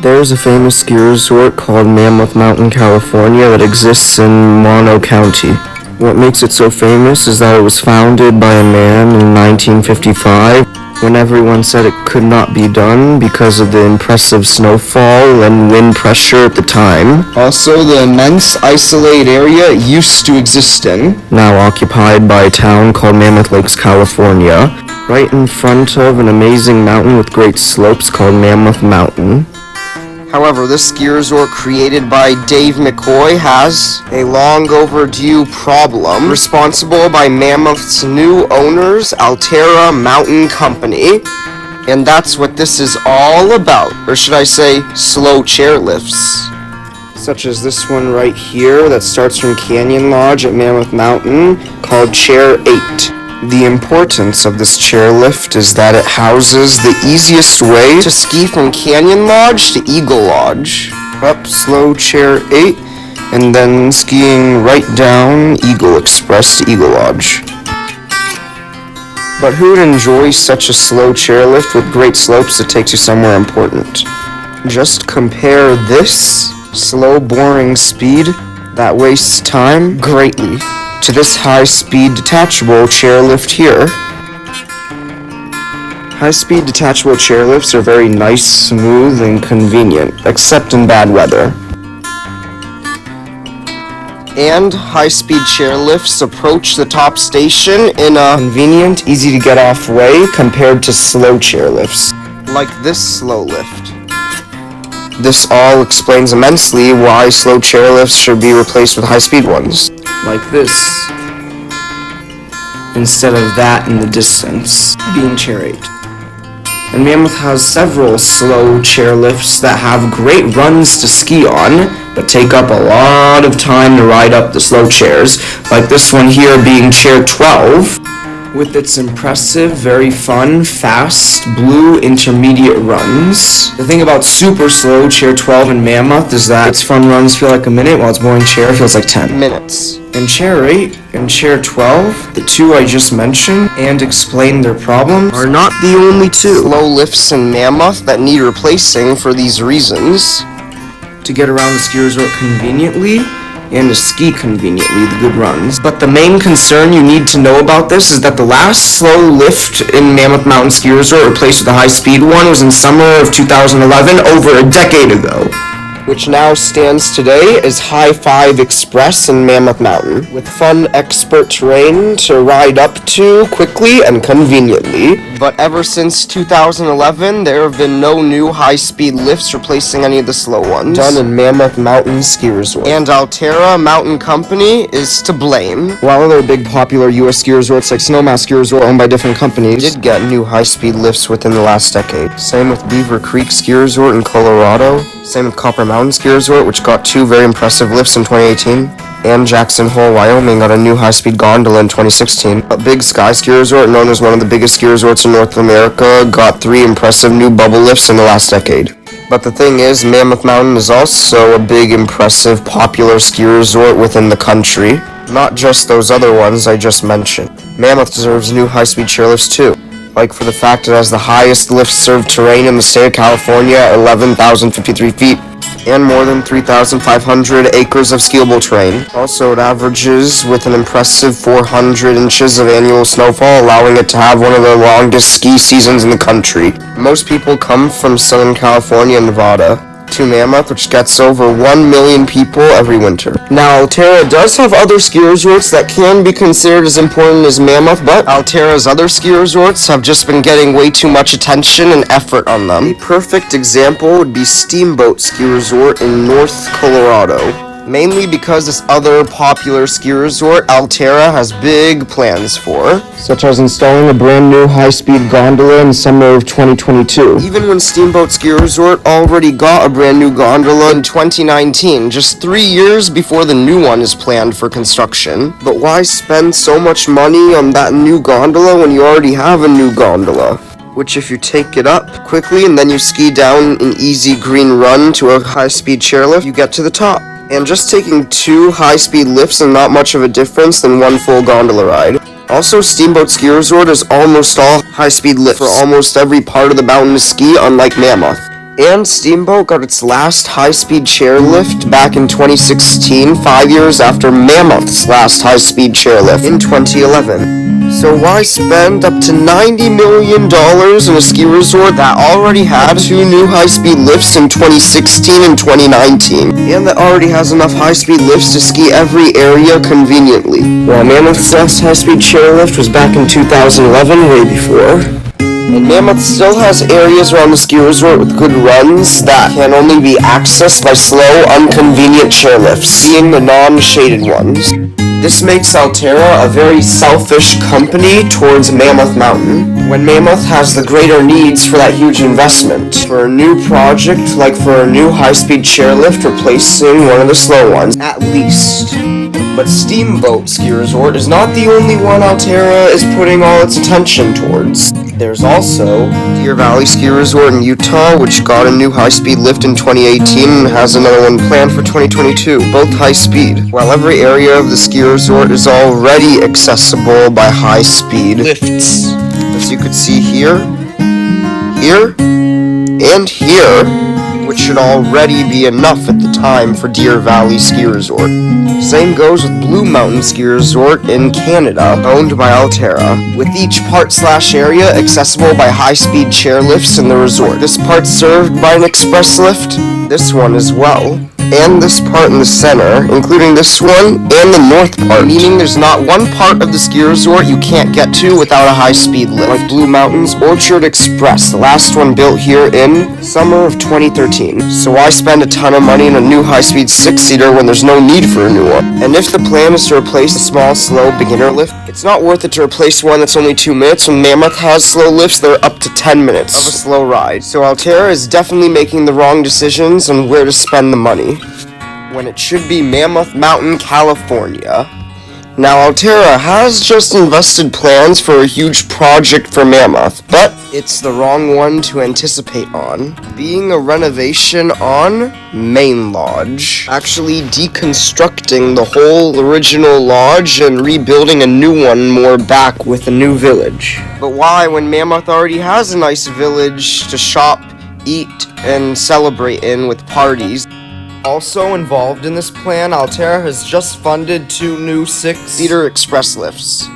There's a famous ski resort called Mammoth Mountain, California that exists in Mono County. What makes it so famous is that it was founded by a man in 1955 when everyone said it could not be done because of the impressive snowfall and wind pressure at the time. Also, the immense isolated area it used to exist in, now occupied by a town called Mammoth Lakes, California, right in front of an amazing mountain with great slopes called Mammoth Mountain. However, this ski resort created by Dave McCoy has a long overdue problem, responsible by Mammoth's new owners, Alterra Mountain Company. And that's what this is all about, or should I say, slow chairlifts. Such as this one right here that starts from Canyon Lodge at Mammoth Mountain, called Chair 8. The importance of this chairlift is that it houses the easiest way to ski from Canyon Lodge to Eagle Lodge. Up slow Chair 8, and then skiing right down Eagle Express to Eagle Lodge. But who would enjoy such a slow chairlift with great slopes that takes you somewhere important? Just compare this slow, boring speed that wastes time greatly to this high-speed detachable chairlift here. High-speed detachable chairlifts are very nice, smooth, and convenient, except in bad weather. And high-speed chairlifts approach the top station in a convenient, easy-to-get-off way compared to slow chairlifts, like this slow lift. This all explains immensely why slow chairlifts should be replaced with high-speed ones, like this, instead of that in the distance, being Chair 8. And Mammoth has several slow chairlifts that have great runs to ski on, but take up a lot of time to ride up the slow chairs, like this one here being Chair 12, with its impressive, very fun, fast, blue intermediate runs. The thing about super slow Chair 12 in Mammoth is that its fun runs feel like a minute, while its boring chair feels like 10 minutes. In Chair 8 and Chair 12, the two I just mentioned, and explained their problems, are not the only two slow lifts in Mammoth that need replacing for these reasons. To get around the ski resort conveniently, and to ski conveniently the good runs. But the main concern you need to know about this is that the last slow lift in Mammoth Mountain Ski Resort replaced with a high-speed one was in summer of 2011, over a decade ago, which now stands today as High 5 Express in Mammoth Mountain, with fun expert terrain to ride up to quickly and conveniently. But ever since 2011, there have been no new high-speed lifts replacing any of the slow ones done in Mammoth Mountain Ski Resort. And Alterra Mountain Company is to blame. While other big popular U.S. ski resorts like Snowmass Ski Resort, owned by different companies, did get new high-speed lifts within the last decade. Same with Beaver Creek Ski Resort in Colorado. Same with Copper Mountain Ski Resort, which got two very impressive lifts in 2018. And Jackson Hole, Wyoming got a new high-speed gondola in 2016. But Big Sky Ski Resort, known as one of the biggest ski resorts in North America, got three impressive new bubble lifts in the last decade. But the thing is, Mammoth Mountain is also a big, impressive, popular ski resort within the country. Not just those other ones I just mentioned. Mammoth deserves new high-speed chairlifts too. Like for the fact it has the highest lift-served terrain in the state of California at 11,053 feet, and more than 3,500 acres of skiable terrain. Also, it averages with an impressive 400 inches of annual snowfall, allowing it to have one of the longest ski seasons in the country. Most people come from Southern California and Nevada to Mammoth, which gets over 1 million people every winter. Now, Alterra does have other ski resorts that can be considered as important as Mammoth, but Alterra's other ski resorts have just been getting way too much attention and effort on them. A perfect example would be Steamboat Ski Resort in North Colorado. Mainly because this other popular ski resort, Alterra, has big plans for, such as installing a brand new high-speed gondola in summer of 2022. Even when Steamboat Ski Resort already got a brand new gondola in 2019, just 3 years before the new one is planned for construction. But why spend so much money on that new gondola when you already have a new gondola? Which if you take it up quickly and then you ski down an easy green run to a high-speed chairlift, you get to the top. And just taking two high-speed lifts is not much of a difference than one full gondola ride. Also, Steamboat Ski Resort is almost all high-speed lifts for almost every part of the mountain to ski, unlike Mammoth. And Steamboat got its last high-speed chairlift back in 2016, 5 years after Mammoth's last high-speed chairlift in 2011. So why spend up to $90 million in a ski resort that already had 2 new high-speed lifts in 2016 and 2019, and that already has enough high-speed lifts to ski every area conveniently? While Mammoth's last high-speed chairlift was back in 2011, way before. And Mammoth still has areas around the ski resort with good runs that can only be accessed by slow, inconvenient chairlifts, being the non-shaded ones. This makes Alterra a very selfish company towards Mammoth Mountain, when Mammoth has the greater needs for that huge investment, for a new project like for a new high-speed chairlift replacing one of the slow ones, at least. But Steamboat Ski Resort is not the only one Alterra is putting all its attention towards. There's also Deer Valley Ski Resort in Utah, which got a new high-speed lift in 2018 and has another one planned for 2022, both high-speed, while every area of the ski resort is already accessible by high-speed lifts. As you could see here, and here, which should already be enough at the time for Deer Valley Ski Resort. Same goes with Blue Mountain Ski Resort in Canada, owned by Alterra, with each part/area accessible by high-speed chairlifts in the resort. This part's served by an express lift, this one as well, and this part in the center, including this one and the north part, meaning there's not one part of the ski resort you can't get to without a high-speed lift, like Blue Mountain's Orchard Express, the last one built here in summer of 2013. So why spend a ton of money on a new high-speed 6-seater when there's no need for a new one? And if the plan is to replace a small, slow beginner lift, it's not worth it to replace one that's only 2 minutes when Mammoth has slow lifts that are up to 10 minutes of a slow ride. So Alterra is definitely making the wrong decisions on where to spend the money, when it should be Mammoth Mountain, California. Now, Alterra has just invested plans for a huge project for Mammoth, but it's the wrong one to anticipate on, being a renovation on Main Lodge, actually deconstructing the whole original lodge and rebuilding a new one more back with a new village. But why, when Mammoth already has a nice village to shop, eat, and celebrate in with parties? Also involved in this plan, Alterra has just funded 2 new 6-seater express lifts,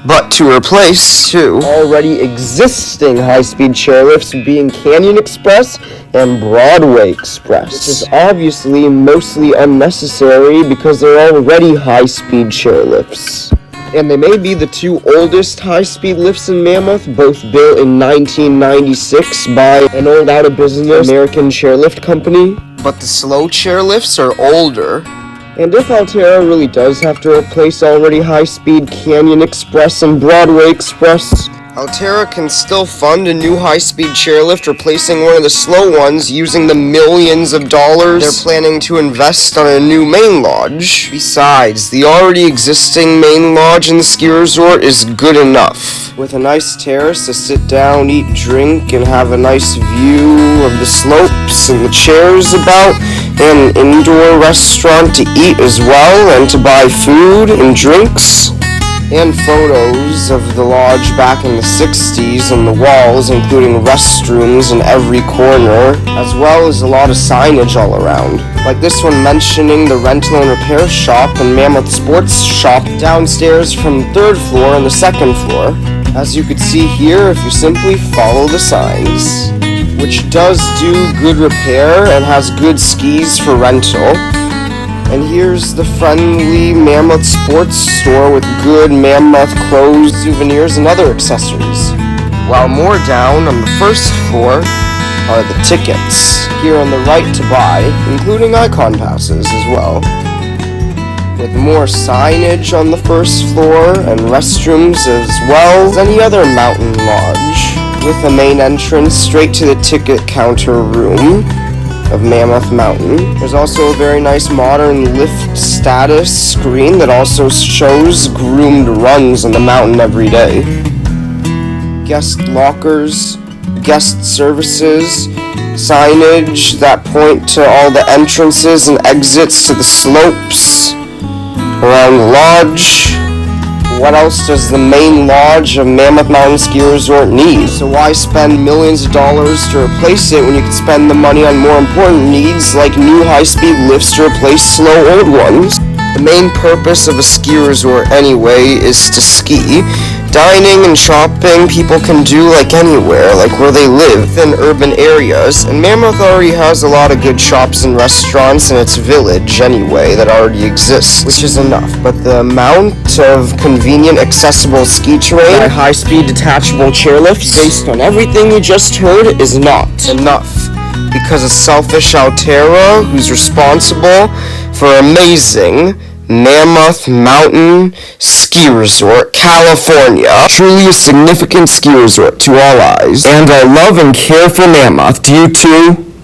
but to replace 2 already existing high-speed chairlifts, being Canyon Express and Broadway Express, which is obviously mostly unnecessary because they're already high-speed chairlifts. And they may be the 2 oldest high-speed lifts in Mammoth, both built in 1996 by an old out-of-business American chairlift company. But the slow chairlifts are older. And if Alterra really does have to replace already high-speed Canyon Express and Broadway Express, Alterra can still fund a new high-speed chairlift replacing one of the slow ones using the millions of dollars they're planning to invest on a new main lodge. Besides, the already existing main lodge in the ski resort is good enough, with a nice terrace to sit down, eat, drink, and have a nice view of the slopes and the chairs about, and an indoor restaurant to eat as well, and to buy food and drinks, and photos of the lodge back in the 60s on the walls, including restrooms in every corner, as well as a lot of signage all around, like this one mentioning the rental and repair shop and Mammoth Sports Shop downstairs from the 3rd floor and the 2nd floor, as you could see here if you simply follow the signs, which does do good repair and has good skis for rental. And here's the friendly Mammoth Sports Store with good Mammoth clothes, souvenirs, and other accessories. While more down on the 1st floor are the tickets, here on the right to buy, including icon passes as well, with more signage on the 1st floor and restrooms as well as any other mountain lodge, with a main entrance straight to the ticket counter room of Mammoth Mountain. There's also a very nice modern lift status screen that also shows groomed runs on the mountain every day. Guest lockers, guest services, signage that point to all the entrances and exits to the slopes around the lodge, What else does the main lodge of Mammoth Mountain Ski Resort need? So why spend millions of dollars to replace it when you could spend the money on more important needs like new high-speed lifts to replace slow old ones? The main purpose of a ski resort anyway is to ski. Dining and shopping people can do like anywhere, like where they live in urban areas, and Mammoth already has a lot of good shops and restaurants in its village anyway that already exists, which is enough. But the amount of convenient, accessible ski terrain and high-speed detachable chairlifts, based on everything you just heard, is not enough. Because a selfish Altera who's responsible for amazing Mammoth Mountain Ski Resort, California. Truly a significant ski resort to all eyes. And I love and care for Mammoth. Do you too?